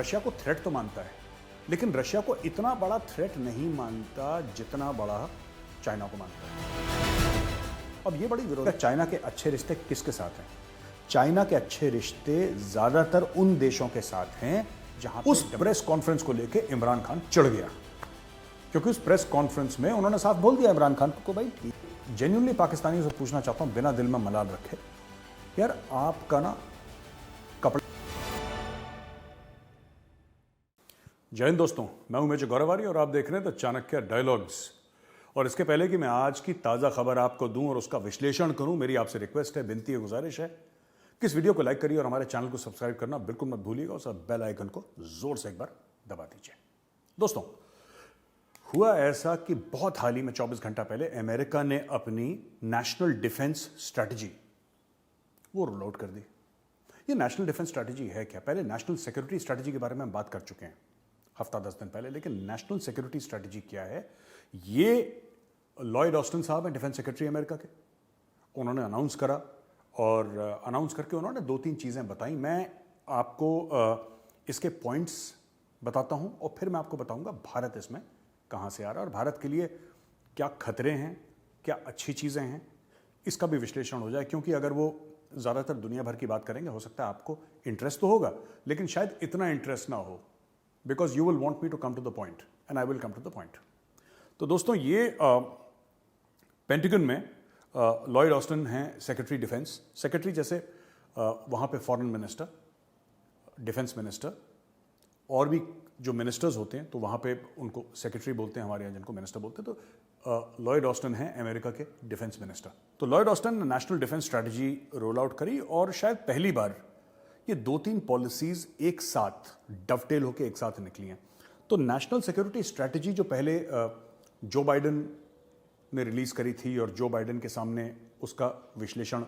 Russia को threat तो मानता है, लेकिन रशिया को इतना बड़ा थ्रेट नहीं मानता जितना बड़ा चाइना को मानता है। अब ये बड़ी विरोध है। चाइना के अच्छे रिश्ते किसके साथ हैं? चाइना के अच्छे रिश्ते ज्यादातर उन देशों के साथ हैं जहां उस प्रेस कॉन्फ्रेंस को लेकर इमरान खान चिढ़ गया, क्योंकि उस प्रेस कॉन्फ्रेंस में उन्होंने साफ बोल दिया इमरान खान को, भाई जेन्युइनली पाकिस्तानियों से पूछना चाहता हूं, बिना दिल में मलाल रखे, यार आपका ना कपड़ा। जय हिंद दोस्तों, मैं हूं मेजर गौरवारी और आप देख रहे हैं द चाणक्य डायलॉग्स। और इसके पहले कि मैं आज की ताजा खबर आपको दूं और उसका विश्लेषण करूं, मेरी आपसे रिक्वेस्ट है, विनती है, गुजारिश है कि इस वीडियो को लाइक करिए और हमारे चैनल को सब्सक्राइब करना बिल्कुल मत भूलिएगा और सब बेल आइकन को जोर से एक बार दबा दीजिए। दोस्तों, हुआ ऐसा कि बहुत हाल ही में 24 घंटा पहले अमेरिका ने अपनी नेशनल डिफेंस स्ट्रैटेजी वो रोल आउट कर दी। ये नेशनल डिफेंस स्ट्रैटेजी है क्या? पहले नेशनल सिक्योरिटी स्ट्रैटेजी के बारे में हम बात कर चुके हैं हफ्ता 10 दिन पहले, लेकिन नेशनल सिक्योरिटी स्ट्रैटेजी क्या है ये लॉयड ऑस्टिन साहब हैं, डिफेंस सेक्रेटरी अमेरिका के, उन्होंने अनाउंस करा और अनाउंस करके उन्होंने 2-3 चीजें बताई। मैं आपको इसके पॉइंट्स बताता हूं और फिर मैं आपको बताऊंगा भारत इसमें कहां से आ रहा है और भारत के लिए क्या खतरे हैं, क्या अच्छी चीजें हैं, इसका भी विश्लेषण हो जाए। क्योंकि अगर वो ज्यादातर दुनिया भर की बात करेंगे, हो सकता है आपको इंटरेस्ट तो होगा, लेकिन शायद इतना इंटरेस्ट ना हो, because you will want me to come to the point and I will come to the point. तो दोस्तों, ये पेंटागन में लॉयड ऑस्टिन हैं सेक्रेटरी डिफेंस। सेक्रेटरी जैसे वहाँ पे फॉरेन मिनिस्टर, डिफेंस मिनिस्टर और भी जो मिनिस्टर्स होते हैं तो वहाँ पे उनको सेक्रेटरी बोलते हैं, हमारे यहाँ जिनको मिनिस्टर बोलते हैं। तो लॉयड ऑस्टिन हैं अमेरिका के डिफेंस मिनिस्टर। तो लॉयड ऑस्टिन ने national defence strategy roll out करी और शायद पहली बार ये 2-3 पॉलिसीज एक साथ डवटेल होकर एक साथ निकली हैं। तो नेशनल सिक्योरिटी स्ट्रैटेजी जो पहले जो बाइडेन ने रिलीज करी थी और जो बाइडेन के सामने उसका विश्लेषण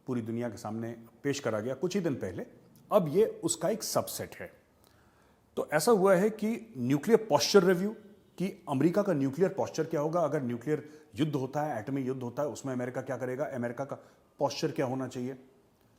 पूरी दुनिया के सामने पेश करा गया कुछ ही दिन पहले, अब ये उसका एक सबसेट है। तो ऐसा हुआ है कि न्यूक्लियर पॉस्चर रिव्यू, कि अमेरिका का न्यूक्लियर पॉस्चर क्या होगा अगर न्यूक्लियर युद्ध होता है, एटमी युद्ध होता है, उसमें अमेरिका क्या करेगा, अमेरिका का पॉस्चर क्या होना चाहिए।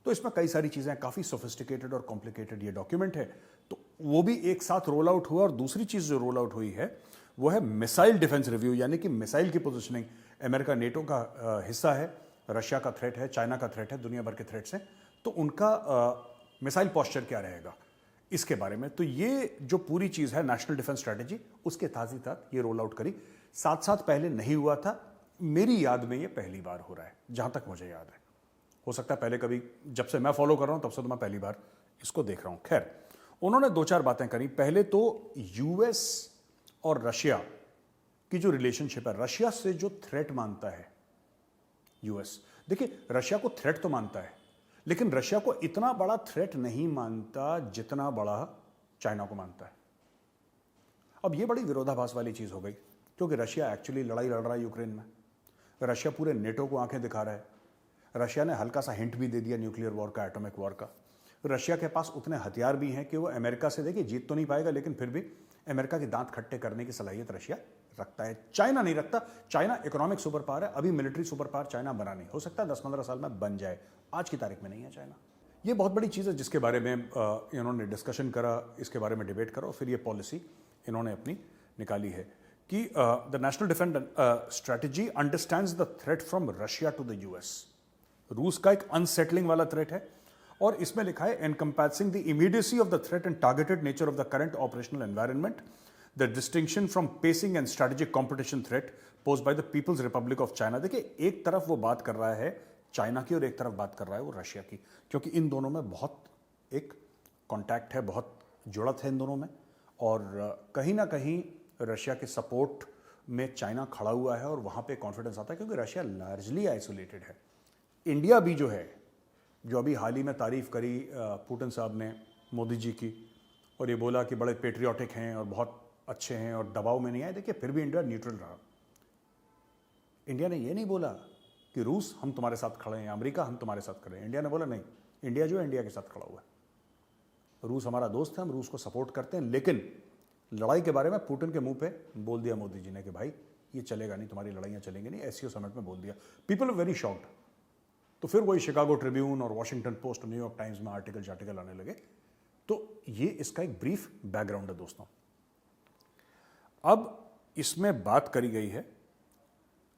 तो इसमें कई सारी चीजें, काफी सोफिस्टिकेटेड और कॉम्प्लिकेटेड ये डॉक्यूमेंट है, तो वो भी एक साथ रोल आउट हुआ। और दूसरी चीज जो रोल आउट हुई है वो है मिसाइल डिफेंस रिव्यू, यानी कि मिसाइल की पोजिशनिंग। अमेरिका नेटो का हिस्सा है, रशिया का थ्रेट है, चाइना का थ्रेट है, दुनिया भर के थ्रेट्स हैं, तो उनका मिसाइल पॉस्चर क्या रहेगा इसके बारे में। तो ये जो पूरी चीज है नेशनल डिफेंस स्ट्रैटेजी, उसके ताज़ ये रोल आउट करी। साथ साथ पहले नहीं हुआ था, मेरी याद में ये पहली बार हो रहा है जहां तक मुझे याद है। हो सकता है पहले कभी, जब से मैं फॉलो कर रहा हूं तब से तो मैं पहली बार इसको देख रहा हूं। खैर, उन्होंने 2-4 बातें करी। पहले तो यूएस और रशिया की जो रिलेशनशिप है, रशिया से जो थ्रेट मानता है यूएस, देखिए रशिया को थ्रेट तो मानता है, लेकिन रशिया को इतना बड़ा थ्रेट नहीं मानता जितना बड़ा चाइना को मानता है। अब यह बड़ी विरोधाभास वाली चीज हो गई, क्योंकि रशिया एक्चुअली लड़ाई लड़ रहा है यूक्रेन में। रशिया पूरे नेटो को आंखें दिखा रहा है। रशिया ने हल्का सा हिंट भी दे दिया न्यूक्लियर वॉर का, एटॉमिक वॉर का। रशिया के पास उतने हथियार भी हैं कि वो अमेरिका से, देखिए जीत तो नहीं पाएगा, लेकिन फिर भी अमेरिका के दांत खट्टे करने की सलाहियत रशिया रखता है। चाइना नहीं रखता। चाइना इकोनॉमिक सुपर पावर है, अभी मिलिट्री सुपर पावर चाइना बना नहीं, हो सकता है 10-15 साल में बन जाए, आज की तारीख में नहीं है चाइना। ये बहुत बड़ी चीज़ है जिसके बारे में इन्होंने डिस्कशन करा, इसके बारे में डिबेट करा और फिर ये पॉलिसी इन्होंने अपनी निकाली है कि the national defence strategy understands the threat from Russia to the US. रूस का एक अनसेटलिंग वाला थ्रेट है और इसमें लिखा है encompassing the immediacy of the threat and targeted nature of the current operational environment, the distinction from pacing and strategic competition threat posed by the People's Republic of China. देखिए, एक तरफ वो बात कर रहा है चाइना की और एक तरफ बात कर रहा है वो रशिया की, क्योंकि इन दोनों में बहुत एक कॉन्टैक्ट है, बहुत जुड़त है इन दोनों में। और कहीं ना कहीं रशिया के सपोर्ट में चाइना खड़ा हुआ है और वहां पे कॉन्फिडेंस आता है, क्योंकि रशिया लार्जली आइसोलेटेड है। इंडिया भी जो है, जो अभी हाल ही में तारीफ करी पुतिन साहब ने मोदी जी की, और ये बोला कि बड़े पेट्रियाटिक हैं और बहुत अच्छे हैं और दबाव में नहीं आए, देखिए फिर भी इंडिया न्यूट्रल रहा। इंडिया ने ये नहीं बोला कि रूस हम तुम्हारे साथ खड़े हैं, अमेरिका हम तुम्हारे साथ खड़े हैं। इंडिया ने बोला नहीं, इंडिया जो है इंडिया के साथ खड़ा हुआ है, रूस हमारा दोस्त है, हम रूस को सपोर्ट करते हैं। लेकिन लड़ाई के बारे में पुतिन के मुंह पे बोल दिया मोदी जी ने कि भाई ये चलेगा नहीं, तुम्हारी लड़ाइयाँ चलेंगी नहीं, एससीओ समिट में बोल दिया। People are very shocked. तो फिर वही शिकागो ट्रिब्यून और वॉशिंगटन पोस्ट, न्यूयॉर्क टाइम्स में आर्टिकल आने लगे तो ये इसका एक ब्रीफ बैकग्राउंड है दोस्तों। अब इसमें बात करी गई है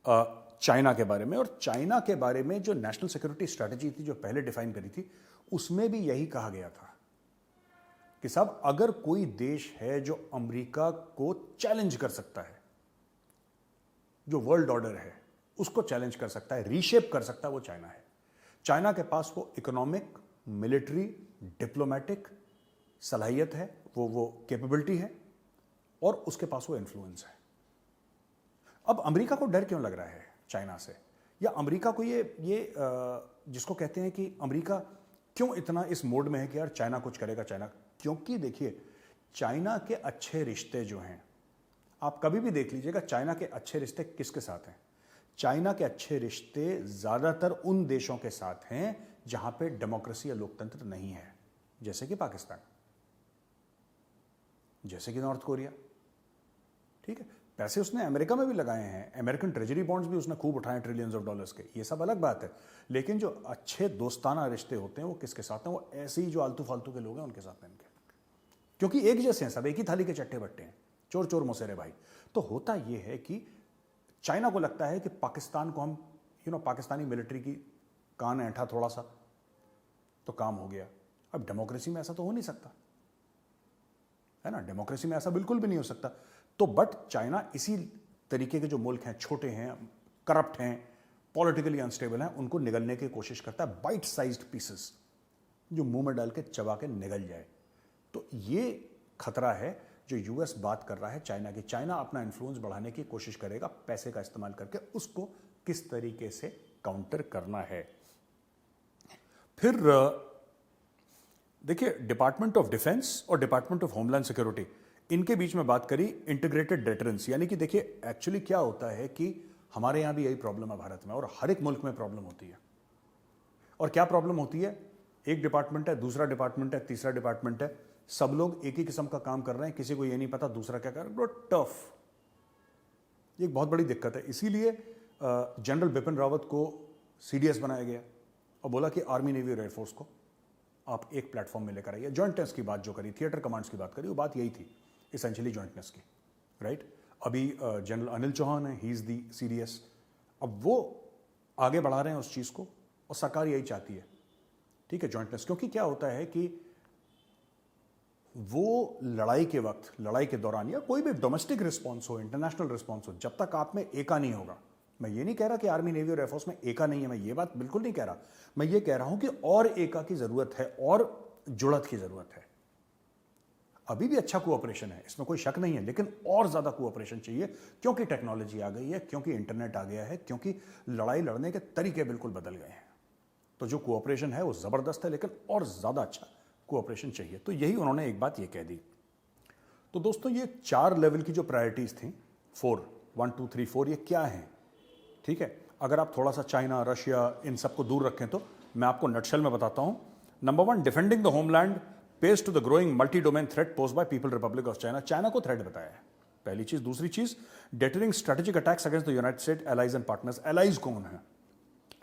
चाइना के बारे में, और चाइना के बारे में जो नेशनल सिक्योरिटी स्ट्रेटजी थी जो पहले डिफाइन करी थी, उसमें भी यही कहा गया था कि साहब अगर कोई देश है जो अमेरिका को चैलेंज कर सकता है, जो वर्ल्ड ऑर्डर है उसको चैलेंज कर सकता है, रीशेप कर सकता है, वो चाइना है। चाइना के पास वो इकोनॉमिक, मिलिट्री, डिप्लोमेटिक सलाहियत है, वो कैपेबिलिटी है, और उसके पास वो इन्फ्लुएंस है। अब अमेरिका को डर क्यों लग रहा है चाइना से, या अमेरिका को ये जिसको कहते हैं कि अमेरिका क्यों इतना इस मोड में है कि यार चाइना कुछ करेगा, चाइना, क्योंकि देखिए चाइना के अच्छे रिश्ते जो हैं, आप कभी भी देख लीजिएगा चाइना के अच्छे रिश्ते किसके साथ हैं। चाइना के अच्छे रिश्ते ज्यादातर उन देशों के साथ हैं जहां पे डेमोक्रेसी या लोकतंत्र नहीं है, जैसे कि पाकिस्तान, जैसे कि नॉर्थ कोरिया। ठीक है, पैसे उसने अमेरिका में भी लगाए हैं, अमेरिकन ट्रेजरी बॉन्ड्स भी उसने खूब उठाए ट्रिलियंस ऑफ डॉलर्स के, ये सब अलग बात है। लेकिन जो अच्छे दोस्ताना रिश्ते होते हैं वो किसके साथ हैं, वो ऐसे ही जो आलतू फालतू के लोग हैं उनके साथ हैं इनके, क्योंकि एक जैसे हैं सब, एक ही थाली के चट्टे बट्टे हैं, चोर चोर मोसेरे भाई। तो होता यह है कि चाइना को लगता है कि पाकिस्तान को हम पाकिस्तानी मिलिट्री की कान ऐंठा थोड़ा सा तो काम हो गया। अब डेमोक्रेसी में ऐसा तो हो नहीं सकता है ना, डेमोक्रेसी में ऐसा बिल्कुल भी नहीं हो सकता। तो बट चाइना इसी तरीके के जो मुल्क हैं, छोटे हैं, करप्ट हैं, पॉलिटिकली अनस्टेबल हैं, उनको निगलने की कोशिश करता है, बाइट साइज्ड पीसेस जो मुंह में डाल के चबा के निगल जाए। तो ये खतरा है जो यूएस बात कर रहा है चाइना की। चाइना अपना इन्फ्लुएंस बढ़ाने की कोशिश करेगा पैसे का इस्तेमाल करके, उसको किस तरीके से काउंटर करना है। फिर देखिए डिपार्टमेंट ऑफ डिफेंस और डिपार्टमेंट ऑफ होमलैंड सिक्योरिटी, इनके बीच में बात करी इंटीग्रेटेड डेटरेंस, यानी कि देखिए एक्चुअली क्या होता है कि हमारे यहां भी यही प्रॉब्लम है भारत में, और हर एक मुल्क में प्रॉब्लम होती है। और क्या प्रॉब्लम होती है, एक डिपार्टमेंट है, दूसरा डिपार्टमेंट है, तीसरा डिपार्टमेंट है, सब लोग एक ही किस्म का काम कर रहे हैं, किसी को ये नहीं पता दूसरा क्या कर रहा है, टफ। ये एक बहुत बड़ी दिक्कत है। इसीलिए जनरल बिपिन रावत को सीडीएस बनाया गया और बोला कि आर्मी, नेवी और एयरफोर्स को आप एक प्लेटफॉर्म में लेकर आइए। जॉइंटनेस की बात जो करी, थिएटर कमांड्स की बात करी, वो बात यही थी इसेंशियली, जॉइंटनेस की, राइट। अभी जनरल अनिल चौहान है, ही इज दी सीडीएस। अब वो आगे बढ़ा रहे हैं उस चीज को, और सरकार यही चाहती है, ठीक है, जॉइंटनेस। क्योंकि क्या होता है कि वो लड़ाई के वक्त, लड़ाई के दौरान, या कोई भी डोमेस्टिक रिस्पॉन्स हो, इंटरनेशनल रिस्पॉन्स हो, जब तक आप में एका नहीं होगा, मैं ये नहीं कह रहा कि आर्मी, नेवी और एयरफोर्स में एका नहीं है, मैं ये बात बिल्कुल नहीं कह रहा, मैं ये कह रहा हूं कि और एका की जरूरत है, और जुड़त की जरूरत है। अभी भी अच्छा कोऑपरेशन है, इसमें कोई शक नहीं है, लेकिन और ज्यादा कोऑपरेशन चाहिए, क्योंकि टेक्नोलॉजी आ गई है, क्योंकि इंटरनेट आ गया है, क्योंकि लड़ाई लड़ने के तरीके बिल्कुल बदल गए हैं। तो जो कोऑपरेशन है वो जबरदस्त है, लेकिन और ज्यादा अच्छा कोऑपरेशन चाहिए। तो यही उन्होंने एक बात ये कह दी। तो दोस्तों ये 4 लेवल की जो प्रायोरिटीज थी, 4, 1 2 3 4, ये क्या हैं, ठीक है। अगर आप थोड़ा सा चाइना, रशिया, इन सबको दूर रखें तो मैं आपको नटशेल में बताता हूं। Number 1, defending the homeland paced to the growing multi domain threat posed by People Republic of China. China को थ्रेट बताया है, पहली चीज। दूसरी चीज, deterring strategic attacks against the United State allies and partners. Allies कौन है,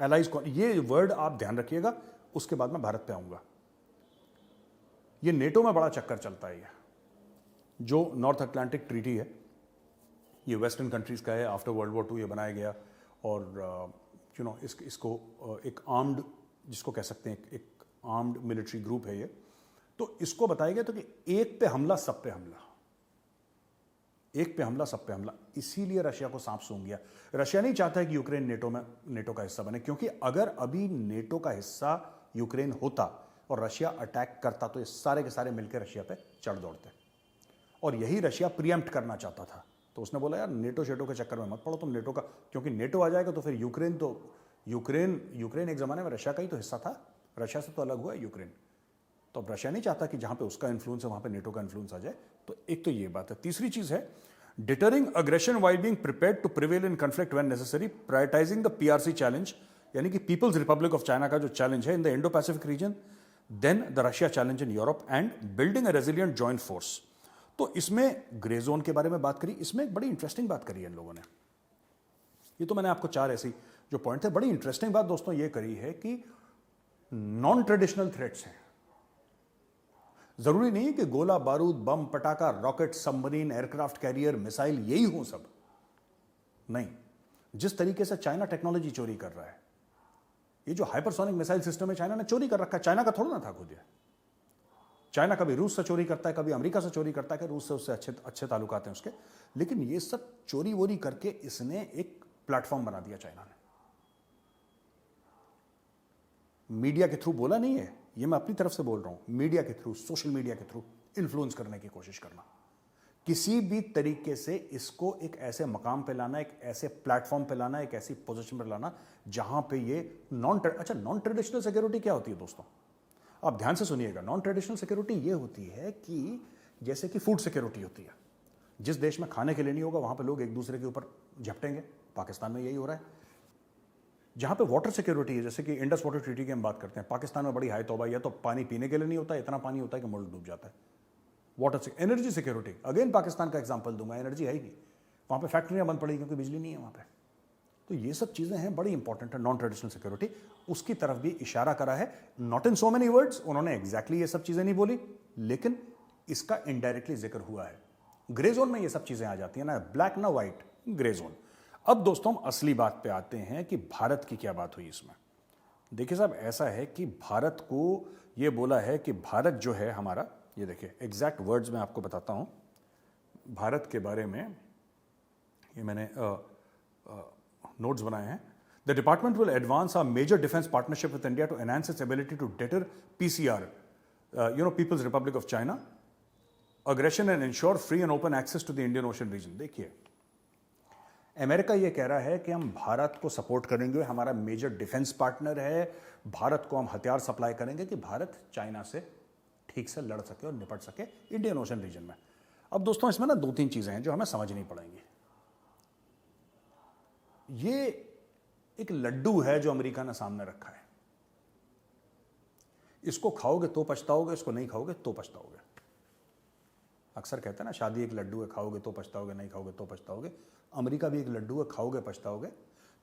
एलाइज कौन, ये वर्ड आप ध्यान रखिएगा, उसके बाद मैं भारत पे आऊंगा। ये नेटो में बड़ा चक्कर चलता है, जो नॉर्थ अटलांटिक ट्रीटी है, ये वेस्टर्न कंट्रीज का है, आफ्टर वर्ल्ड वॉर 2 ये बनाया गया, और इसको एक आर्म्ड, जिसको कह सकते हैं एक आर्म्ड मिलिट्री ग्रुप है ये। तो इसको बताया गया तो कि एक पे हमला सब पे हमला, एक पे हमला सब पे हमला। इसीलिए रशिया को सांप सूंघ गया। रशिया नहीं चाहता है कि यूक्रेन नेटो का हिस्सा बने, क्योंकि अगर अभी नेटो का हिस्सा यूक्रेन होता और रशिया अटैक करता तो ये सारे के सारे मिलकर रशिया पे चढ़ दौड़ते, और यही रशिया प्रीएम्प्ट करना चाहता था। तो उसने बोला यार नेटो शेटो के चक्कर में मत पड़ो तुम, नेटो का, क्योंकि नेटो आ जाएगा तो फिर यूक्रेन एक जमाने में रशिया का ही तो हिस्सा था, रशिया से तो अलग हुआ है यूक्रेन। तो अब रशिया नहीं चाहता कि जहां पे उसका इन्फ्लुएंस है वहां पे नेटो का इन्फ्लुएंस आ जाए। तो एक तो ये बात है। तीसरी चीज है deterring aggression while being prepared to prevail in conflict when necessary, prioritising the PRC challenge, यानी कि पीपल्स रिपब्लिक ऑफ चाइना का जो चैलेंज है in the Indo Pacific region, then the Russia challenge in Europe, and building a resilient joint force. तो इसमें grey zone के बारे में बात करी, इसमें एक बड़ी इंटरेस्टिंग बात करी है इन लोगों ने। ये तो मैंने आपको 4 ऐसी जो पॉइंट थे। बड़ी इंटरेस्टिंग बात दोस्तों ये करी है कि नॉन ट्रेडिशनल थ्रेट्स हैं, जरूरी नहीं है कि गोला बारूद, बम, पटाखा, rocket, submarine, aircraft carrier, missile यही हो सब। नहीं, जिस तरीके से चाइना टेक्नोलॉजी चोरी कर रहा है, ये जो हाइपरसोनिक मिसाइल सिस्टम है चाइना ने चोरी कर रखा है। चाइना का थोड़ा ना था खुद ये। चाइना कभी रूस से चोरी करता है, कभी अमेरिका से चोरी करता है, कि रूस से उससे अच्छे अच्छे ताल्लुकात हैं उसके, लेकिन ये सब चोरी वोरी करके इसने एक प्लेटफॉर्म बना दिया चाइना ने। मीडिया के थ्रू बोला नहीं है, ये मैं अपनी तरफ से बोल रहा हूं, मीडिया के थ्रू, सोशल मीडिया के थ्रू इन्फ्लुएंस करने की कोशिश करना, किसी भी तरीके से इसको एक ऐसे मकाम पे लाना, एक ऐसे प्लेटफॉर्म पे लाना, एक ऐसी पोजीशन पे लाना जहां पे ये नॉन ट्रेडिशनल सिक्योरिटी क्या होती है दोस्तों? आप ध्यान से सुनिएगा। नॉन ट्रेडिशनल सिक्योरिटी ये होती है कि जैसे कि फूड सिक्योरिटी होती है, जिस देश में खाने के लिए नहीं होगा वहां पे लोग एक दूसरे के ऊपर झपटेंगे। पाकिस्तान में यही हो रहा है। जहां पे वाटर सिक्योरिटी है, जैसे कि इंडस वाटर ट्रीटी की हम बात करते हैं, पाकिस्तान में बड़ी हाई तौबा है, तो पानी पीने के लिए नहीं होता, इतना पानी होता है कि मुल्क डूब जाता है। वाटर से एनर्जी सिक्योरिटी, अगेन पाकिस्तान का एग्जांपल दूंगा, एनर्जी है ही नहीं, वहां पे फैक्ट्रियां बंद पड़ी क्योंकि बिजली नहीं है वहां पे। तो ये सब चीजें हैं, बड़ी इंपॉर्टेंट है नॉन ट्रेडिशनल सिक्योरिटी। उसकी तरफ भी इशारा करा है, not in so many words, उन्होंने एग्जैक्टली ये सब चीजें नहीं बोली, लेकिन इसका इनडायरेक्टली जिक्र हुआ है। ग्रे जोन में ये सब चीजें आ जाती है ना, ब्लैक ना व्हाइट, ग्रे जोन। अब दोस्तों हम असली बात पे आते हैं कि भारत की क्या बात हुई इसमें। देखिए साहब, ऐसा है कि भारत को ये बोला है कि भारत जो है हमारा, ये देखिए एग्जैक्ट वर्ड्स में आपको बताता हूं भारत के बारे में, ये मैंने नोट्स बनाए हैं। The department will advance our major defence partnership with India to enhance its ability to deter PCR, People's Republic of China, aggression and ensure free and open access to the Indian Ocean region. देखिए, America ये कह रहा है कि हम भारत को support करेंगे, हमारा मेजर डिफेंस पार्टनर है, भारत को हम हथियार सप्लाई करेंगे कि भारत चाइना से ठीक से लड़ सके और निपट सके इंडियन ओशन रीजन में। अब दोस्तों इसमें ना दो तीन चीजें हैं जो हमें समझनी पड़ेंगी। ये एक लड्डू है जो अमेरिका ने सामने रखा है, इसको खाओगे तो पछताओगे, इसको नहीं खाओगे तो पछताओगे। अक्सर कहते हैं ना, शादी एक लड्डू है, खाओगे तो पछताओगे, नहीं खाओगे तो पछताओगे। अमेरिका भी एक लड्डू है, खाओगे पछताओगे।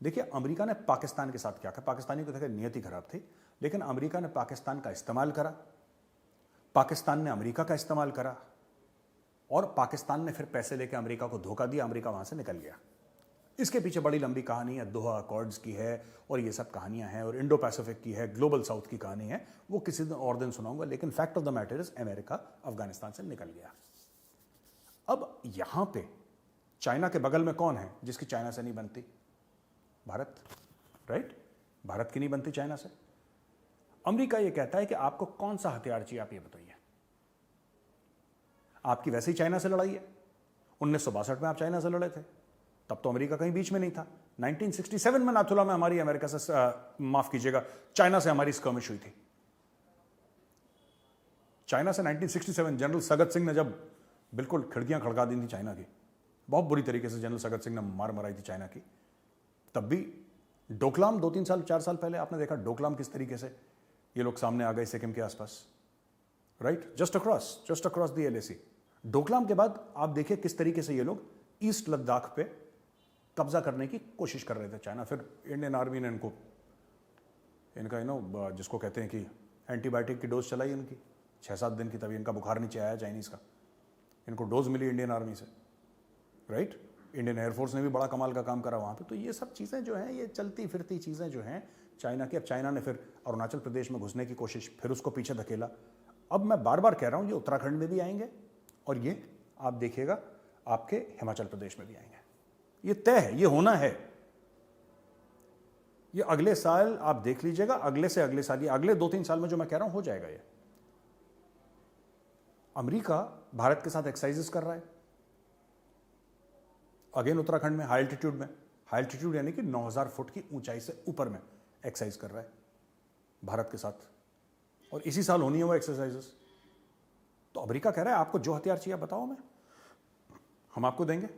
देखिए अमेरिका ने पाकिस्तान के साथ क्या किया, पाकिस्तानी को देखिए नियति खराब थी, लेकिन अमेरिका ने पाकिस्तान का इस्तेमाल करा, पाकिस्तान ने अमेरिका का इस्तेमाल करा, और पाकिस्तान ने फिर पैसे लेकर अमेरिका को धोखा दिया, अमेरिका वहां से निकल गया। इसके पीछे बड़ी लंबी कहानी है, दोहा अकॉर्ड्स की है और ये सब कहानियां हैं, और इंडो पैसिफिक की है, ग्लोबल साउथ की कहानी है, वो किसी दिन और दिन सुनाऊंगा। लेकिन fact of the matter is America Afghanistan से निकल गया। अब यहां पे चाइना के बगल में कौन है जिसकी चाइना से नहीं बनती? भारत, राइट? भारत की नहीं बनती चाइना से। अमेरिका ये कहता है कि आपको कौन सा हथियार चाहिए, आप ये बताइए। आपकी वैसे ही चाइना से लड़ाई है, 1962 में आप चाइना से लड़े थे, तब तो अमेरिका कहीं बीच में नहीं था। 1967 में नाथुला में हमारी अमेरिका से, माफ कीजिएगा, चाइना से हमारी स्कर्मिश हुई थी। चाइना से 1967 जनरल सगत सिंह ने जब बिल्कुल खिड़कियां खड़का दी थी चाइना की, बहुत बुरी तरीके से जनरल सगत सिंह ने मार मराई थी चाइना की, तब भी डोकलाम 2-3 साल 4 साल पहले आपने देखा डोकलाम किस तरीके से ये लोग सामने आ गए सिक्किम के आसपास, right? Just across the LAC. Doklam के बाद आप देखिए किस तरीके से ये लोग ईस्ट लद्दाख पे कब्जा करने की कोशिश कर रहे थे चाइना। फिर इंडियन आर्मी ने इनका जिसको कहते हैं कि एंटीबायोटिक की डोज चलाई इनकी 6-7 दिन की, तभी इनका बुखार नीचे आया चाइनीज का। इनको डोज मिली इंडियन आर्मी से, राइट? इंडियन एयरफोर्स ने भी बड़ा कमाल का काम करा वहाँ पे। तो ये सब चीज़ें जो हैं, ये चलती फिरती चीज़ें जो हैं चाइना की। अब चाइना ने फिर अरुणाचल प्रदेश में घुसने की कोशिश, फिर उसको पीछे धकेला। अब मैं बार बार कह रहा हूँ, ये उत्तराखंड में भी आएंगे और ये आप देखिएगा आपके हिमाचल प्रदेश में भी आएंगे। ये तय है, ये होना है। ये अगले साल आप देख लीजिएगा, अगले से अगले साल, ये अगले 2-3 साल में जो मैं कह रहा हूं हो जाएगा। ये अमेरिका भारत के साथ एक्सरसाइजेस कर रहा है, अगेन उत्तराखंड में, हाई एल्टीट्यूड में, हाई एल्टीट्यूड यानी कि 9000 फुट की ऊंचाई से ऊपर में एक्सरसाइज कर रहा है भारत के साथ, और इसी साल होनी है वो एक्सरसाइजेस। तो अमेरिका कह रहा है आपको जो हथियार चाहिए बताओ, मैं हम आपको देंगे,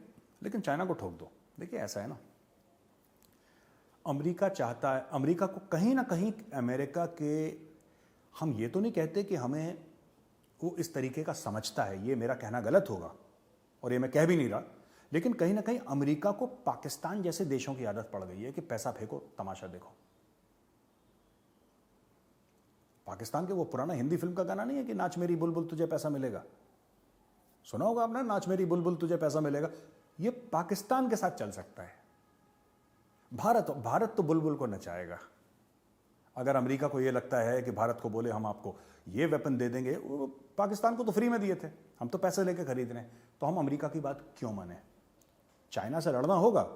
लेकिन चाइना को ठोक दो। देखिए ऐसा है ना, अमेरिका चाहता है, अमेरिका को कहीं ना कहीं अमेरिका के, हम ये तो नहीं कहते कि हमें वो इस तरीके का समझता है, ये मेरा कहना गलत होगा और ये मैं कह भी नहीं रहा, लेकिन कहीं ना कहीं अमेरिका को पाकिस्तान जैसे देशों की आदत पड़ गई है कि पैसा फेंको, तमाशा देखो। पाकिस्तान के वो पुराना हिंदी फिल्म का गाना नहीं है कि नाच मेरी बुलबुल तुझे पैसा मिलेगा, सुना होगा आपने, नाच मेरी बुलबुल तुझे पैसा मिलेगा। ये पाकिस्तान के साथ चल सकता है। भारत तो बुलबुल को नचाएगा। अगर अमेरिका को यह लगता है कि भारत को बोले हम आपको ये वेपन दे देंगे, वो पाकिस्तान को तो फ्री में दिए थे, हम तो पैसे लेके खरीद रहे हैं, तो हम अमेरिका की बात क्यों माने। चाइना से लड़ना होगा,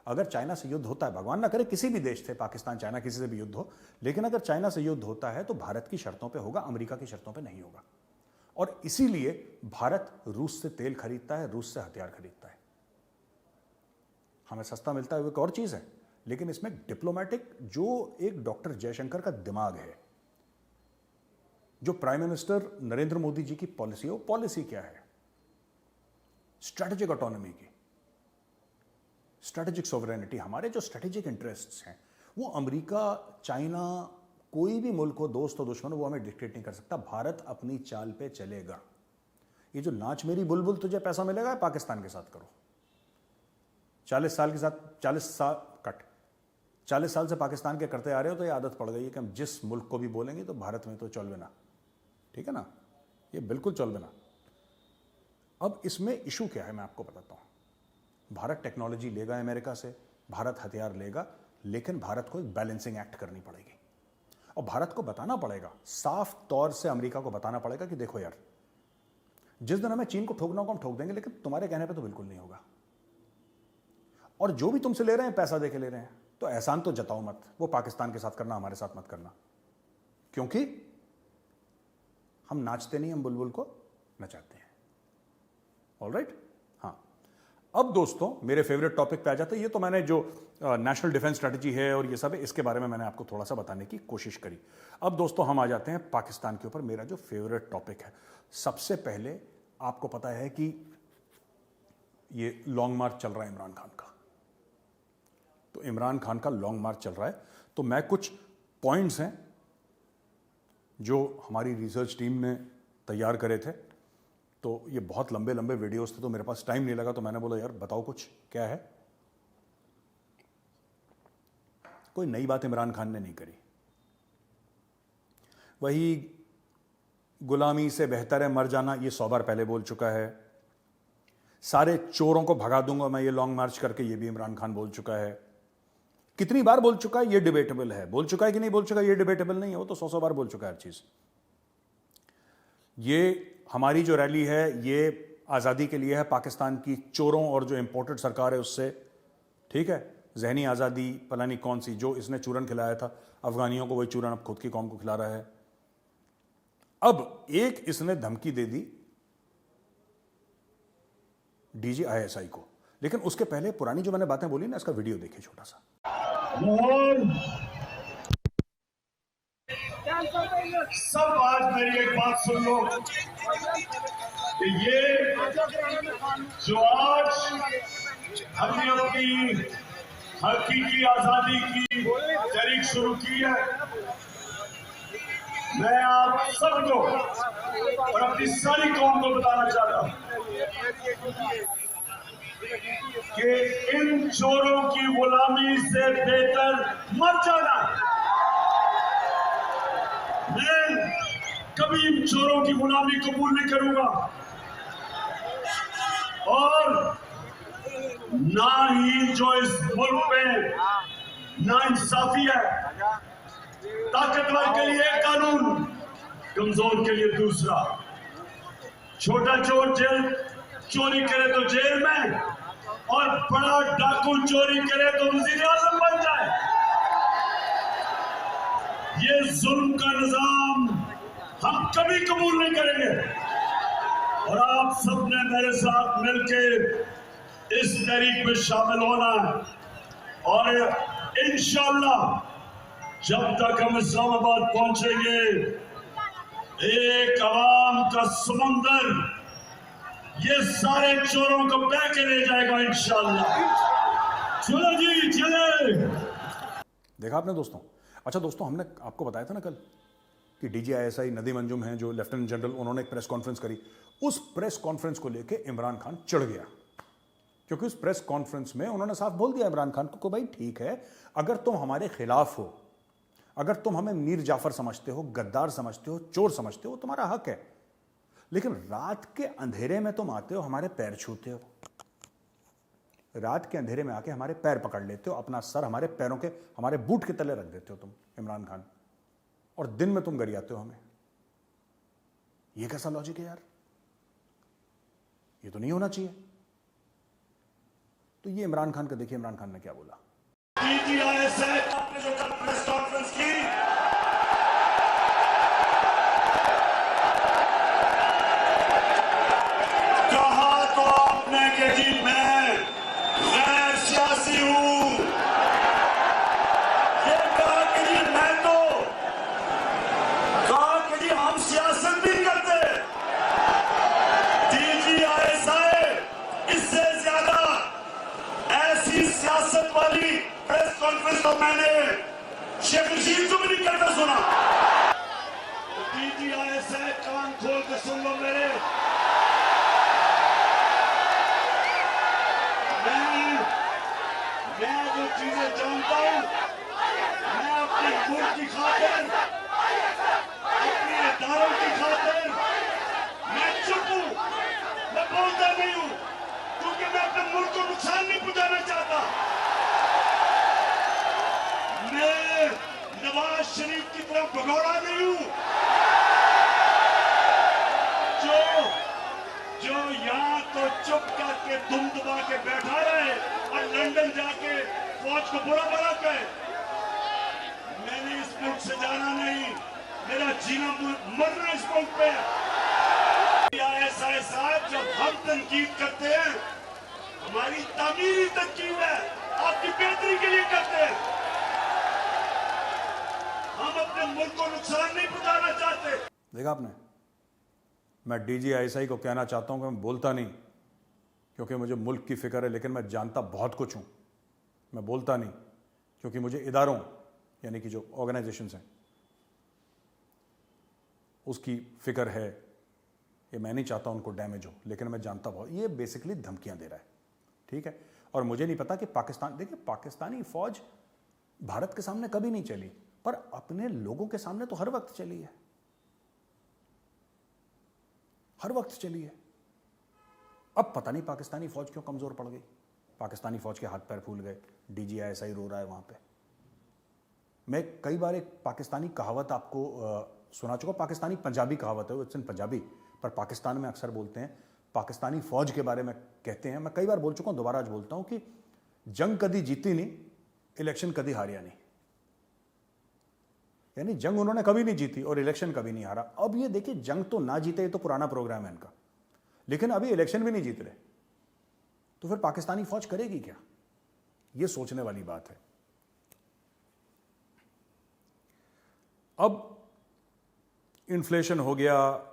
अगर चाइना से युद्ध होता है, भगवान ना करे किसी भी देश से, पाकिस्तान चाइना किसी से भी युद्ध हो, लेकिन अगर चाइना से युद्ध होता है तो भारत की शर्तों पे होगा, अमेरिका की शर्तों पे नहीं होगा। और इसीलिए भारत रूस से तेल खरीदता है, रूस से हथियार खरीदता है। हमें सस्ता मिलता है वो एक और चीज है, लेकिन इसमें डिप्लोमेटिक जो एक डॉक्टर जयशंकर का दिमाग है, जो प्राइम मिनिस्टर नरेंद्र मोदी जी की पॉलिसी है, वो पॉलिसी क्या है, स्ट्रेटेजिक ऑटोनॉमी की, स्ट्रेटेजिक सोवरेनिटी, हमारे जो स्ट्रेटेजिक इंटरेस्ट्स हैं वो अमेरिका, चाइना, कोई भी मुल्क हो, दोस्त हो दुश्मन हो, वो हमें डिक्टेट नहीं कर सकता। भारत अपनी चाल पे चलेगा। ये जो नाच मेरी बुलबुल तुझे पैसा मिलेगा, पाकिस्तान के साथ करो। 40 साल के साथ 40 साल से पाकिस्तान के करते आ रहे हो, तो ये आदत पड़ गई है कि हम जिस मुल्क को भी बोलेंगे तो भारत में तो चल बिना, ठीक है ना, ये बिल्कुल चल बिना। अब इसमें इशू क्या है मैं आपको बताता हूं। भारत टेक्नोलॉजी लेगा अमेरिका से, भारत हथियार लेगा, लेकिन भारत को एक बैलेंसिंग एक्ट करनी पड़ेगी और भारत को बताना पड़ेगा, साफ तौर से अमेरिका को बताना पड़ेगा कि देखो यार, जिस दिन हमें चीन को ठोकना होगा हम ठोक देंगे, लेकिन तुम्हारे कहने पे तो बिल्कुल नहीं होगा। और जो भी तुमसे ले रहे हैं पैसा देके ले रहे हैं, तो एहसान तो जताओ मत, वो पाकिस्तान के साथ करना, हमारे साथ मत करना, क्योंकि हम नाचते नहीं, हम बुलबुल को नचाते हैं। ऑलराइट, हाँ। अब दोस्तों मेरे फेवरेट टॉपिक पे आ जाते हैं। ये तो मैंने जो नेशनल डिफेंस स्ट्रेटजी है और ये सब है, इसके बारे में मैंने आपको थोड़ा सा बताने की कोशिश करी। अब दोस्तों हम आ जाते हैं पाकिस्तान के ऊपर, मेरा जो फेवरेट टॉपिक है। सबसे पहले आपको पता है कि ये लॉन्ग मार्च चल रहा है इमरान खान का, तो इमरान खान का लॉन्ग मार्च चल रहा है, तो मैं कुछ पॉइंट्स हैं जो हमारी रिसर्च टीम ने तैयार करे थे, तो ये बहुत लंबे लंबे वीडियोस थे, तो मेरे पास टाइम नहीं लगा, तो मैंने बोला यार बताओ कुछ क्या है। कोई नई बात इमरान खान ने नहीं करी, वही गुलामी से बेहतर है मर जाना, ये 100 बार पहले बोल चुका है। सारे चोरों को भगा दूंगा मैं ये लॉन्ग मार्च करके, ये भी इमरान खान बोल चुका है। कितनी बार बोल चुका है ये डिबेटेबल है, बोल चुका है कि नहीं बोल चुका है ये डिबेटेबल नहीं है, वो तो 100 बार बोल चुका है हर चीज। ये हमारी जो रैली है ये आज़ादी के लिए है, पाकिस्तान की चोरों और जो इंपोर्टेड सरकार है उससे, ठीक है, जहनी आज़ादी पता नहीं कौन सी, जो इसने चूरन खिलाया था अफगानियों को, वही चूरन अब खुद की कौम को खिला रहा है। अब एक इसने धमकी दे दी DGISI को, लेकिन उसके पहले पुरानी जो मैंने बातें बोली ना, इसका वीडियो देखिए छोटा सा। सब आज मेरी एक बात सुन लो कि ये जो आज हमने अपनी हकीकी आजादी की तहरीक शुरू की है, मैं आप सबको और अपनी सारी कौम को बताना चाहता हूं कि इन चोरों की गुलामी से बेहतर मर जाना। मैं कभी इन चोरों की गुलामी कबूल नहीं करूंगा और ना ही जो इस मुल्क में नाइंसाफी है, ताकतवर के लिए एक कानून, कमजोर के लिए दूसरा। छोटा चोर जेल चोरी करे तो जेल में, और बड़ा डाकू चोरी करे तो वजीर आजम बन जाए। ये जुल्म का निजाम हम कभी कबूल नहीं करेंगे और आप सबने मेरे साथ मिलकर इस तहरीक में शामिल होना है और इंशाअल्लाह जब तक हम इस्लामाबाद पहुंचेंगे, एक अवाम का समंदर ये सारे चोरों को बह के ले जाएगा इंशाअल्लाह। चलो जी चले। देखा आपने दोस्तों। अच्छा दोस्तों, हमने आपको बताया था ना कल कि DGISI नदीम अंजुम हैं जो लेफ्टिनेंट जनरल, उन्होंने एक प्रेस कॉन्फ्रेंस करी। उस प्रेस कॉन्फ्रेंस को लेके इमरान खान चढ़ गया, क्योंकि उस प्रेस कॉन्फ्रेंस में उन्होंने साफ बोल दिया इमरान खान को भाई ठीक है, अगर तुम हमारे खिलाफ हो, अगर तुम हमें मीर जाफर समझते हो, गद्दार समझते हो, चोर समझते हो, तुम्हारा हक है, लेकिन रात के अंधेरे में तुम आते हो, हमारे पैर छूते हो, रात के अंधेरे में आके हमारे पैर पकड़ लेते हो, अपना सर हमारे पैरों के, हमारे बूट के तले रख देते हो तुम इमरान खान, और दिन में तुम गरियाते हो हमें। ये कैसा लॉजिक है यार? ये तो नहीं होना चाहिए। तो ये इमरान खान का देखिए, इमरान खान ने क्या बोला। आपने जो कल प्रेस कॉन्फ्रेंस की, कहा तो आपने कि जी मैं गैर सियासी हूं, ये कहा कि जी मैं तो, कहा कि जी हम सियासत भी करते। DGISI इससे ज्यादा ऐसी सियासत वाली प्रेस कॉन्फ्रेंस तो मैंने शेख रशीद को भी नहीं करता सुना। तो DGISI कान खोल के सुन लो मेरे, मैं जो चीजें जानता हूं, मैं अपने मुल्क की खातिर, अपने इदारों की खातिर मैं चुप हूं, मैं बोलता नहीं हूं, क्योंकि मैं अपने मुल्क को नुकसान नहीं पहुंचाना चाहता। मैं नवाज शरीफ की तरफ भगोड़ा नहीं हूं, जो यहां तो चुप करके दुम दबा के बैठा रहे और लंदन जाके फौज को बुरा भला कहे। मैंने इस मुल्क से जाना नहीं, मेरा जीना मरना इस मुल्क पे। DGISI साहब, जब हम तनकीद करते हैं, हमारी तामीरी तनकीद है, आपकी बेहतरी के लिए करते हैं। हम अपने मुल्क को नुकसान नहीं पहुंचाना चाहते। देखा आपने, मैं DGISI को कहना चाहता हूं कि मैं बोलता नहीं क्योंकि मुझे मुल्क की फिक्र है, लेकिन मैं जानता बहुत कुछ हूं। मैं बोलता नहीं क्योंकि मुझे इदारों यानी कि जो ऑर्गेनाइजेशंस हैं उसकी फिक्र है। ये मैं नहीं चाहता उनको डैमेज हो, लेकिन मैं जानता बहुत। ये बेसिकली धमकियां दे रहा है, ठीक है। और मुझे नहीं पता कि पाकिस्तान, देखिए पाकिस्तानी फौज भारत के सामने कभी नहीं चली, पर अपने लोगों के सामने तो हर वक्त चली है, हर वक्त चली है। अब पता नहीं पाकिस्तानी फौज क्यों कमजोर पड़ गई, पाकिस्तानी फौज के हाथ पैर फूल गए, DGISI रो रहा है वहां पे। मैं कई बार एक पाकिस्तानी कहावत आपको सुना चुका, पाकिस्तानी पंजाबी कहावत है, इट्स इन पंजाबी, पर पाकिस्तान में अक्सर बोलते हैं, पाकिस्तानी फौज के बारे में कहते हैं, मैं कई बार बोल चुका हूं, दोबारा आज बोलता हूं कि जंग कभी जीती नहीं, इलेक्शन कभी हारिया नहीं। यानी जंग उन्होंने कभी नहीं जीती और इलेक्शन कभी नहीं हारा। अब ये देखिए, जंग तो ना जीते, ये तो पुराना प्रोग्राम है इनका, लेकिन अभी इलेक्शन भी नहीं जीत रहे, तो फिर पाकिस्तानी फौज करेगी क्या? ये सोचने वाली बात है। अब इन्फ्लेशन हो गया,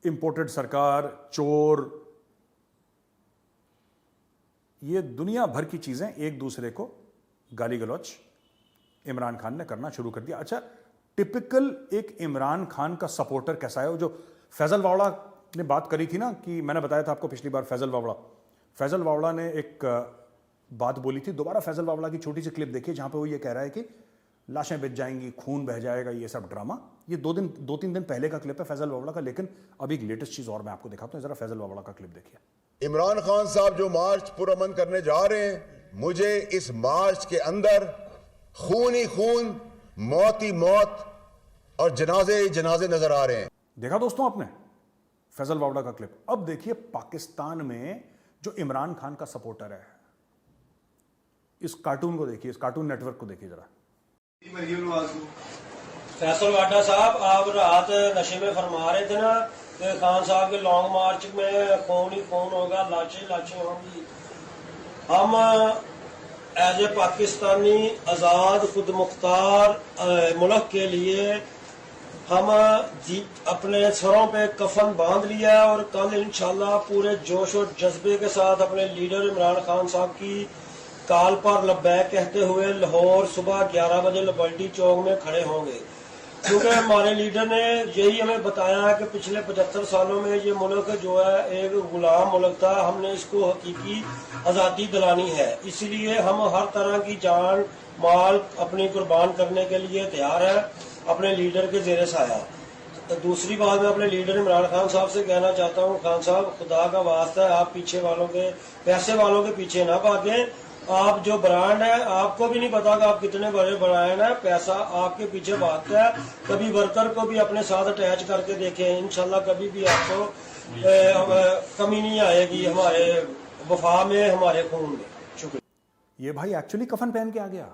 इंपोर्टेड सरकार, चोर, ये दुनिया भर की चीजें एक दूसरे को गाली गलौच इमरान खान ने करना शुरू कर दिया। अच्छा, टिपिकल एक इमरान खान का सपोर्टर कैसा है? वो जो फैजल वावड़ा ने बात करी थी ना, कि मैंने बताया था आपको पिछली बार, फैजल वावड़ा ने एक बात बोली थी। दोबारा फैजल वावड़ा की छोटी सी क्लिप देखिए जहां पे वो ये कह रहा है कि लाशें बिछ जाएंगी, खून बह जाएगा, ये सब ड्रामा। ये 2-3 दिन पहले का क्लिप है फैजल वावड़ा का, लेकिन अभी एक लेटेस्ट चीज और मैं आपको दिखाता हूं, जरा फैजल वावड़ा का क्लिप देखिए। इमरान खान साहब जो मार्च पुरअमन करने जा रहे हैं, मुझे इस मार्च के अंदर खून ही खून, मौत ही मौत और जनाजे ही जनाजे नजर आ रहे हैं। देखा दोस्तों आपने फैजल वावड़ा का क्लिप? अब देखिए पाकिस्तान में जो इमरान खान का सपोर्टर है, इस कार्टून को देखिए, इस कार्टून नेटवर्क को देखिए जरा। फैसल वाडा साहब, आप रात नशे में फरमा रहे थे ना कि खान साहब के लॉन्ग मार्च में खून ही खून होगा, लाशें होंगी। हम एज ए पाकिस्तानी आज़ाद खुद मुख्तार मुल्क के लिए हम अपने सरों पे कफन बांध लिया है, और कल इंशाल्लाह पूरे जोश और जज्बे के साथ अपने लीडर इमरान खान साहब की काल पर लब्बैक कहते हुए लाहौर सुबह 11 बजे लिबर्टी चौक में खड़े होंगे। क्योंकि हमारे लीडर ने यही हमें बताया है कि पिछले 75 सालों में ये मुल्क जो है एक गुलाम मुल्क था, हमने इसको हकीकी आज़ादी दिलानी है। इसलिए हम हर तरह की जान माल अपनी कुर्बान करने के लिए तैयार है अपने लीडर के ज़ेरे साया। तो दूसरी बात मैं अपने लीडर इमरान खान साहब से कहना चाहता हूँ, खान साहब खुदा का वास्ता है आप पीछे वालों के पैसे वालों के पीछे ना भागें। आप जो ब्रांड है आपको भी नहीं पता कि आप कितने बड़े ब्रांड है, पैसा आपके पीछे भागता है। कभी वर्कर को भी अपने साथ अटैच करके देखें, इंशाल्लाह कभी भी आपको कमी नहीं आएगी हमारे वफा में, हमारे खून में। शुक्रिया। ये भाई एक्चुअली कफन पहन के आ गया,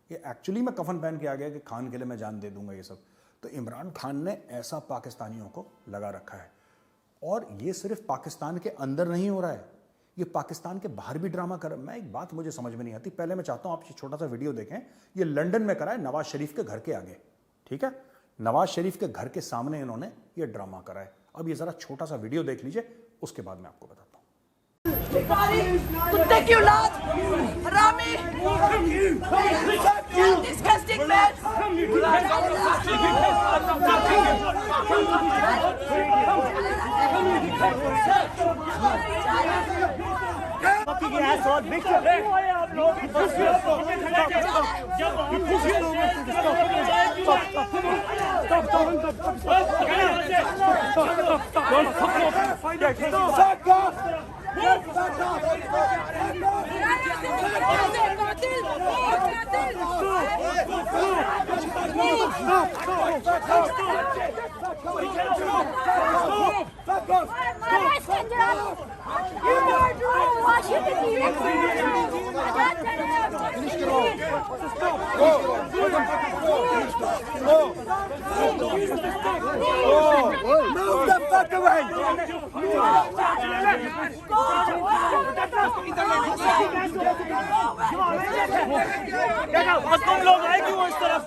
ये एक्चुअली में कफन पहन के आ गया कि खान के लिए मैं जान दे दूंगा ये सब। तो इमरान खान ने ऐसा पाकिस्तानियों को लगा रखा है, और ये सिर्फ पाकिस्तान के अंदर नहीं हो रहा है, ये पाकिस्तान के बाहर भी ड्रामा कर। मैं एक बात मुझे समझ में नहीं आती, पहले मैं चाहता हूं आप ये छोटा सा वीडियो देखें। ये लंदन में करा है, नवाज शरीफ के घर के आगे, ठीक है, नवाज शरीफ के घर के सामने इन्होंने ये ड्रामा करा है। अब ये जरा छोटा सा वीडियो देख लीजिए, उसके बाद मैं आपको बताता हूं। कुत्ते की औलाद, हरामी, disgusting man. Move the fuck away! बस तुम लोग आए क्यों इस तरफ?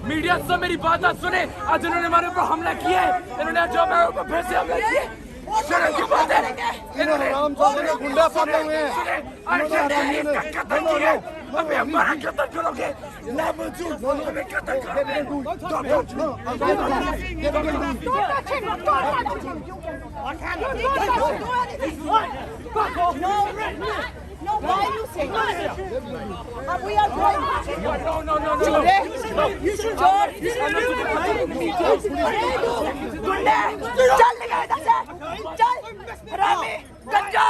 मीडिया से मेरी बात सुने। आज इन्होंने हमारे ऊपर हमला किया है, इन्होंने जो हमारे ऊपर फिर से हमला किया है। शर्म की बात है, इन्होंने गुंडा पकड़े हुए हैं, कत्ल किया। अबे हमारा कत्ल करोगे ना, मौजूद हमें कत्ल No, why are you saying that? We are going. No. You should George. चल निकल इधर से, चल हरामी, गंजा,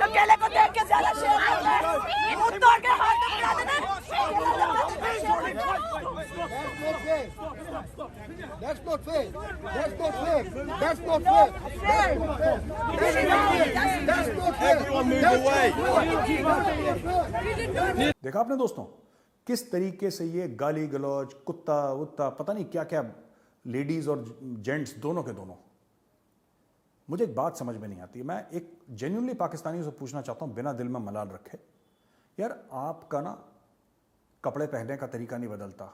अकेले को देख के ज्यादा शेर करता है, मुंह तोड़ के हाथ में पकड़ा देना। That's not fair. That's not fair. That's not fair. That's not fair. That's not fair. Everyone move away. देखा आपने दोस्तों किस तरीके से ये गाली गलौज, कुत्ता उत्ता, पता नहीं क्या क्या, लेडीज और जेंट्स दोनों के दोनों। मुझे एक बात समझ में नहीं आती, मैं एक जेन्युइनली पाकिस्तानियों से पूछना चाहता हूं बिना दिल में मलाल रखे, यार आपका ना कपड़े पहनने का तरीका नहीं बदलता,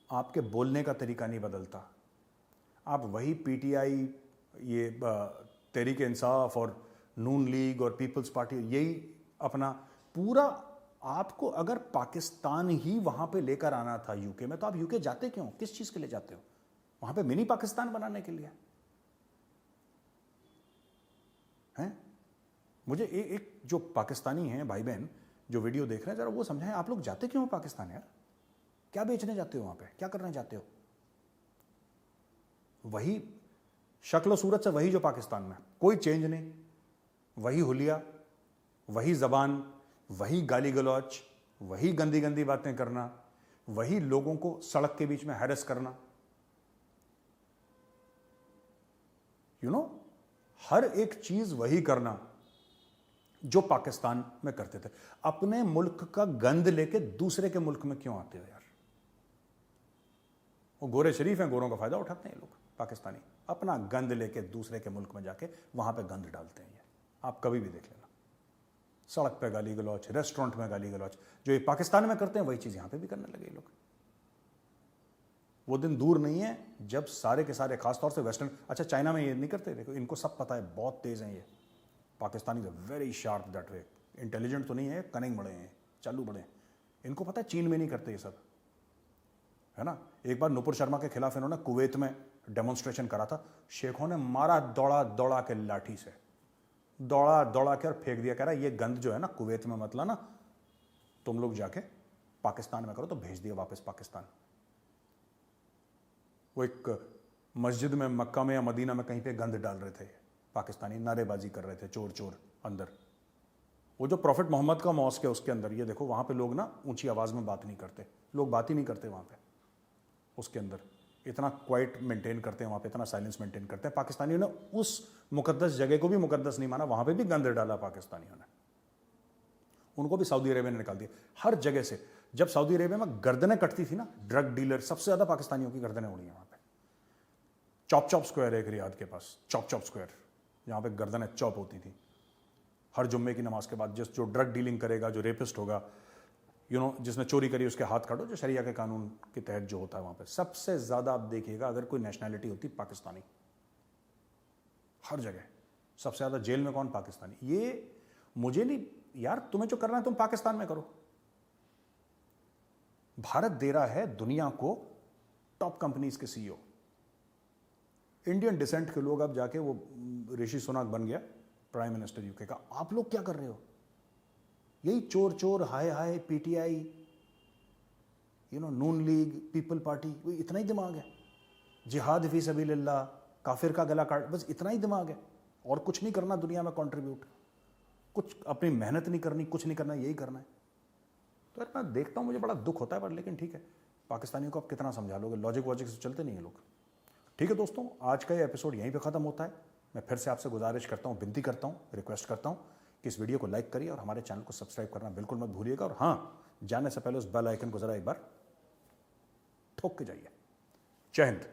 आपके बोलने का तरीका नहीं बदलता, आप वही पीटीआई, ये तहरीक इंसाफ और नून लीग और पीपल्स पार्टी, यही अपना पूरा, आपको अगर पाकिस्तान ही वहां पे लेकर आना था यूके में, तो आप यूके जाते क्यों? किस चीज के लिए जाते हो? वहां पे मिनी पाकिस्तान बनाने के लिए हैं? मुझे एक जो पाकिस्तानी हैं भाई बहन जो वीडियो देख रहे हैं, जरा वो समझाएं, आप लोग जाते क्यों हो पाकिस्तान यार? क्या बेचने जाते हो वहां पे? क्या करने जाते हो? वही शक्ल सूरत से वही जो पाकिस्तान में, कोई चेंज नहीं, वही हुलिया, वही जबान, वही गाली गलौच, वही गंदी गंदी बातें करना, वही लोगों को सड़क के बीच में हैरेस करना, यू नो, हर एक चीज वही करना जो पाकिस्तान में करते थे। अपने मुल्क का गंद लेके दूसरे के मुल्क में क्यों आते हो यार? वो गोरे शरीफ हैं, गोरों का फायदा उठाते हैं ये लोग पाकिस्तानी, अपना गंद लेके दूसरे के मुल्क में जाके वहां पे गंद डालते हैं। ये आप कभी भी देख लेना, सड़क पे गाली गलौच, रेस्टोरेंट में गाली गलौच, जो ये पाकिस्तान में करते हैं वही चीज यहां पे भी करने लगे ये लोग। वो दिन दूर नहीं है जब सारे के सारे, खासतौर से वेस्टर्न, अच्छा चाइना में ये नहीं करते, देखो इनको सब पता है, बहुत तेज हैं ये Pakistani, very sharp that way, intelligent तो नहीं है, कनिंग बड़े हैं, चालू बड़े हैं, इनको पता है चीन में नहीं करते ये सब, है ना। एक बार नुपुर शर्मा के खिलाफ इन्होंने कुवैत में डेमोन्स्ट्रेशन करा था, शेखों ने मारा दौड़ा दौड़ा के लाठी से, दौड़ा दौड़ा के और फेंक दिया, कह रहा ये गंद जो है ना कुवैत में मत लाना, तुम लोग जाके पाकिस्तान में करो, तो भेज दिया वापस पाकिस्तान। वो एक मस्जिद में मक्का में या मदीना में कहीं पे गंद डाल रहे थे पाकिस्तानी, नारेबाजी कर रहे थे, चोर चोर अंदर। वो जो प्रॉफिट मोहम्मद का मॉस्क है उसके अंदर, ये देखो वहां पे लोग ना ऊंची आवाज में बात नहीं करते, लोग बात ही नहीं करते वहां पे, उसके अंदर इतना क्वाइट मेंटेन करते हैं, वहां पे इतना साइलेंस मेंटेन करते हैं। पाकिस्तानियों ने उस मुकद्दस जगह को भी मुकद्दस नहीं माना, वहां पे भी गंद डाला पाकिस्तानियों ने, उनको भी सऊदी अरेबिया ने निकाल दिया हर जगह से। जब सऊदी अरेबिया में गर्दनें कटती थी ना, ड्रग डीलर, सबसे ज्यादा पाकिस्तानियों की गर्दनें उड़ी हैं वहां पे। चॉप चॉप स्क्वायर है एक रियाद के पास, चॉप चॉप स्क्वायर, जहां पे गर्दनें चॉप होती थी हर जुम्मे की नमाज के बाद। जो ड्रग डीलिंग करेगा, जो रेपिस्ट होगा, जिसने चोरी करी उसके हाथ काटो, जो शरिया के कानून के तहत जो होता है वहां पे। सबसे ज्यादा आप देखिएगा अगर कोई नेशनैलिटी होती पाकिस्तानी, हर जगह सबसे ज्यादा जेल में कौन? पाकिस्तानी। ये मुझे नहीं यार, तुम्हें जो करना है तुम पाकिस्तान में करो। भारत दे रहा है दुनिया को टॉप कंपनीज के सीईओ, इंडियन डिसेंट के लोग। अब जाके वो ऋषि सुनाक बन गया प्राइम मिनिस्टर यूके का, आप लोग क्या कर रहे हो? यही चोर चोर, हाय हाय, पीटीआई, नून लीग, पीपल पार्टी, वही इतना ही दिमाग है। जिहाद फी सबीलिल्लाह, काफिर का गला काट, बस इतना ही दिमाग है, और कुछ नहीं करना दुनिया में कंट्रीब्यूट, कुछ अपनी मेहनत नहीं करनी, कुछ नहीं करना, यही करना है। तो यार मैं देखता हूं, मुझे बड़ा दुख होता है, पर लेकिन ठीक है, पाकिस्तानियों को आप कितना समझा लोगे, लॉजिक वॉजिक से चलते नहीं है लोग। ठीक है दोस्तों, आज का ये एपिसोड यहीं पे खत्म होता है। मैं फिर से आपसे गुजारिश करता हूं, विनती करता हूं, रिक्वेस्ट करता हूं कि इस वीडियो को लाइक करिए और हमारे चैनल को सब्सक्राइब करना बिल्कुल मत भूलिएगा। और हाँ, जाने से पहले उस बेल आइकन को जरा एक बार ठोक के जाइए। जय हिंद।